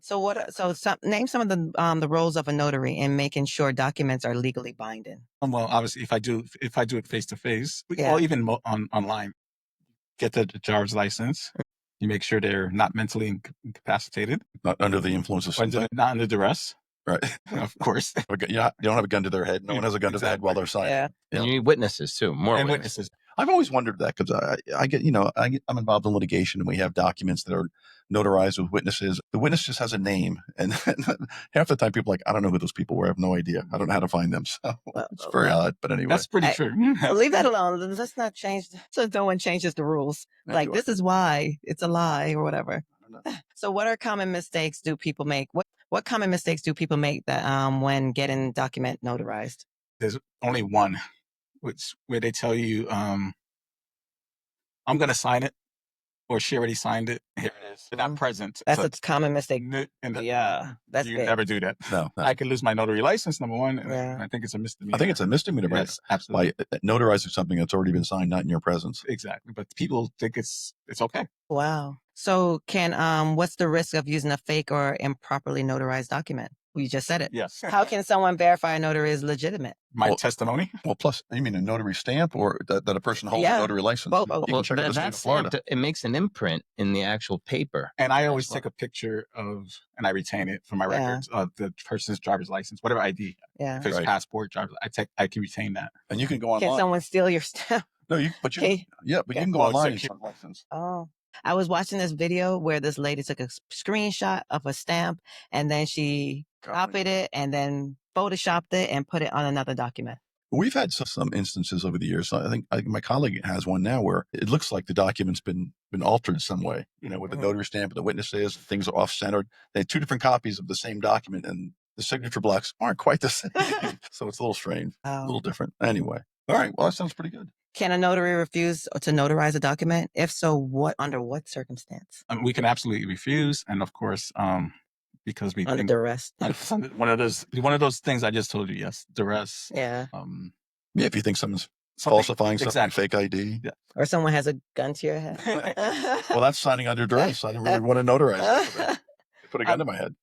So name some of the roles of a notary in making sure documents are legally binding. Well, obviously, if I do it face to face, Yeah. or even online, get the driver's license. You make sure they're not mentally incapacitated, Not under the influence of something. not under duress. Right. Of course. You don't have a gun to their head. No one has a gun to their head while they're signing. Yeah. And you need witnesses too. More And witnesses. I've always wondered that because I'm involved in litigation and we have documents that are notarized with witnesses. The witness just has a name, and half the time people are like, I don't know who those people were. I have no idea. I don't know how to find them. So it's very odd. But anyway, That's pretty true. Leave that alone. Let's not change. So no one changes the rules. Like this is why it's a lie or whatever. So what are common mistakes do people make? What common mistakes do people make that when getting document notarized? There's only one, where they tell you, I'm going to sign it, or she already signed it. Here it is. They're not present. That's a common mistake. Yeah, that's you big. never do that. No. I could lose my notary license, number one. Yeah. I think it's a misdemeanor. I think it's a misdemeanor, right? Yes, absolutely. By notarizing something that's already been signed, not in your presence. Exactly. But people think it's okay. Wow. So what's the risk of using a fake or improperly notarized document? You just said it. Yes. How can someone verify a notary is legitimate? My testimony? Well, plus, you mean a notary stamp or that a person holds a notary license? Both. You can check out the state of Florida. It makes an imprint in the actual paper. And I always take a picture and I retain it for my records of the person's driver's license, whatever ID. Yeah. If it's passport, I can retain that. And you can go online. Can someone steal your stamp? No, you can go online and check license. Oh. I was watching this video where this lady took a screenshot of a stamp and then she copied it and then photoshopped it and put it on another document. We've had some instances over the years. I think my colleague has one now where it looks like the document's been altered some way, with the notary stamp and the witnesses, things are off-centered. They had two different copies of the same document and the signature blocks aren't quite the same. So it's a little strange, a little different. Anyway. All right. Well, that sounds pretty good. Can a notary refuse to notarize a document? If so, under what circumstance? We can absolutely refuse. And of course, because we under duress. One of those things I just told you. Yes. Duress. Yeah. If you think someone's falsifying something, fake ID. Yeah. Or someone has a gun to your head. Well, that's signing under duress. I didn't really want to notarize it. They put a gun to my head.